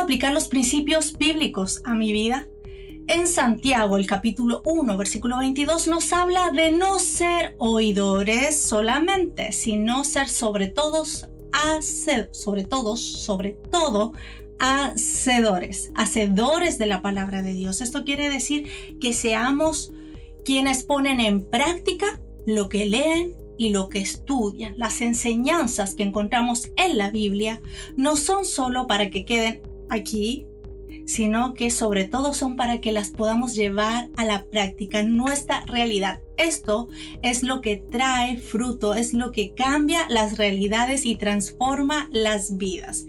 aplicar los principios bíblicos a mi vida? En Santiago, el capítulo 1, versículo 22, nos habla de no ser oidores solamente, sino ser sobre todo hacedores de la palabra de Dios. Esto quiere decir que seamos quienes ponen en práctica lo que leen y lo que estudian. Las enseñanzas que encontramos en la Biblia no son solo para que queden aquí, sino que sobre todo son para que las podamos llevar a la práctica en nuestra realidad. Esto es lo que trae fruto, es lo que cambia las realidades y transforma las vidas.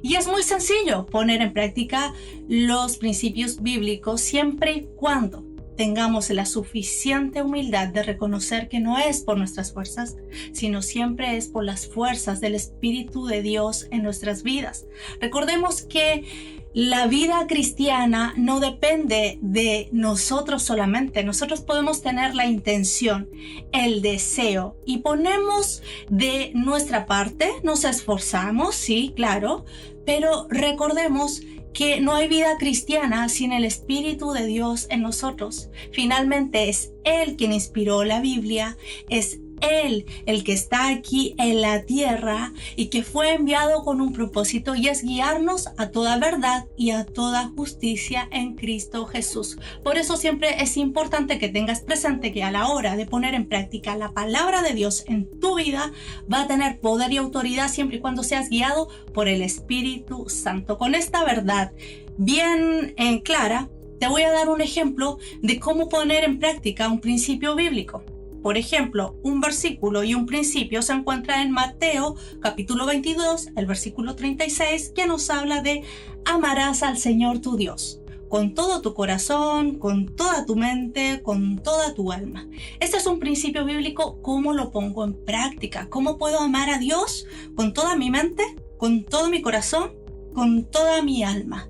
Y es muy sencillo poner en práctica los principios bíblicos siempre y cuando tengamos la suficiente humildad de reconocer que no es por nuestras fuerzas, sino siempre es por las fuerzas del Espíritu de Dios en nuestras vidas. Recordemos que la vida cristiana no depende de nosotros solamente. Nosotros podemos tener la intención, el deseo y ponemos de nuestra parte, nos esforzamos, sí, claro, pero recordemos que no hay vida cristiana sin el Espíritu de Dios en nosotros. Finalmente es Él quien inspiró la Biblia, es Él el que está aquí en la tierra y que fue enviado con un propósito, y es guiarnos a toda verdad y a toda justicia en Cristo Jesús. Por eso siempre es importante que tengas presente que a la hora de poner en práctica la palabra de Dios en tu vida va a tener poder y autoridad siempre y cuando seas guiado por el Espíritu Santo. Con esta verdad bien clara, te voy a dar un ejemplo de cómo poner en práctica un principio bíblico. Por ejemplo, un versículo y un principio se encuentra en Mateo capítulo 22, el versículo 36, que nos habla de amarás al Señor tu Dios con todo tu corazón, con toda tu mente, con toda tu alma. Este es un principio bíblico. ¿Cómo lo pongo en práctica? ¿Cómo puedo amar a Dios con toda mi mente, con todo mi corazón, con toda mi alma?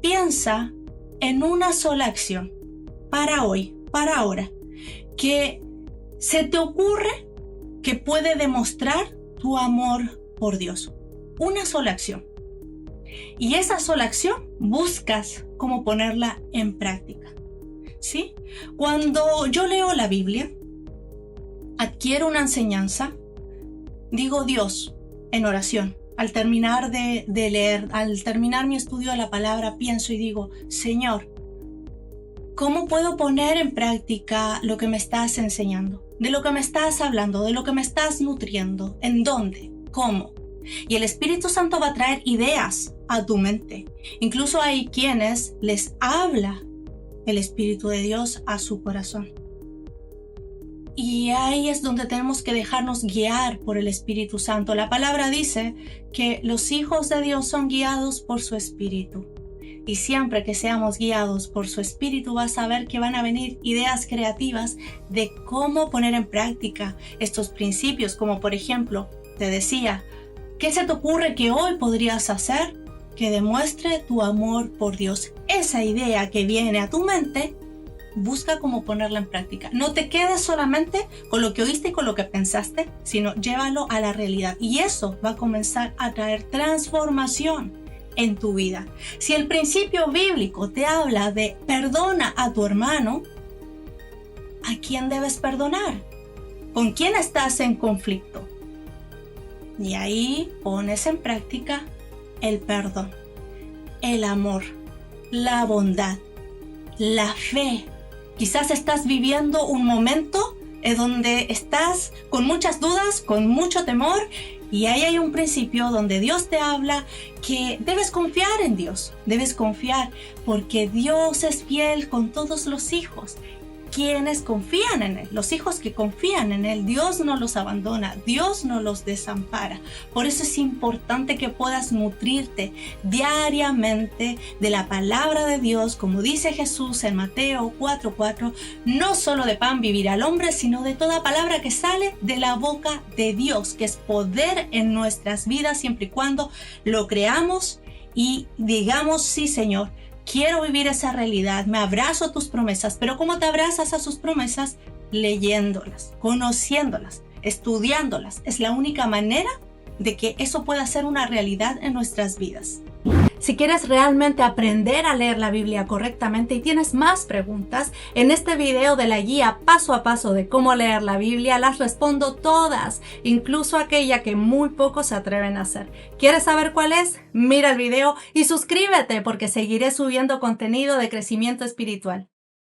Piensa en una sola acción para hoy, para ahora, que se te ocurre que puede demostrar tu amor por Dios. Una sola acción. Y esa sola acción buscas cómo ponerla en práctica. ¿Sí? Cuando yo leo la Biblia, adquiero una enseñanza, digo Dios en oración. Al terminar de leer, al terminar mi estudio de la palabra, pienso y digo, Señor, ¿cómo puedo poner en práctica lo que me estás enseñando? De lo que me estás hablando, de lo que me estás nutriendo. ¿En dónde? ¿Cómo? Y el Espíritu Santo va a traer ideas a tu mente. Incluso hay quienes les habla el Espíritu de Dios a su corazón. Y ahí es donde tenemos que dejarnos guiar por el Espíritu Santo. La palabra dice que los hijos de Dios son guiados por su Espíritu. Y siempre que seamos guiados por su Espíritu, vas a ver que van a venir ideas creativas de cómo poner en práctica estos principios. Como por ejemplo, te decía, ¿qué se te ocurre que hoy podrías hacer que demuestre tu amor por Dios? Esa idea que viene a tu mente, busca cómo ponerla en práctica. No te quedes solamente con lo que oíste y con lo que pensaste, sino llévalo a la realidad. Y eso va a comenzar a traer transformación en tu vida. Si el principio bíblico te habla de perdona a tu hermano, ¿a quién debes perdonar? ¿Con quién estás en conflicto? Y ahí pones en práctica el perdón, el amor, la bondad, la fe. Quizás estás viviendo un momento en donde estás con muchas dudas, con mucho temor, y ahí hay un principio donde Dios te habla que debes confiar en Dios. Debes confiar porque Dios es fiel con todos los hijos. Quienes confían en Él, los hijos que confían en Él, Dios no los abandona, Dios no los desampara. Por eso es importante que puedas nutrirte diariamente de la palabra de Dios, como dice Jesús en Mateo 4:4, no solo de pan vivirá el hombre, sino de toda palabra que sale de la boca de Dios, que es poder en nuestras vidas siempre y cuando lo creamos y digamos, sí, Señor, quiero vivir esa realidad, me abrazo a tus promesas. Pero ¿cómo te abrazas a sus promesas? Leyéndolas, conociéndolas, estudiándolas. Es la única manera de que eso pueda ser una realidad en nuestras vidas. Si quieres realmente aprender a leer la Biblia correctamente y tienes más preguntas, en este video de la guía paso a paso de cómo leer la Biblia las respondo todas, incluso aquella que muy pocos se atreven a hacer. ¿Quieres saber cuál es? Mira el video y suscríbete porque seguiré subiendo contenido de crecimiento espiritual.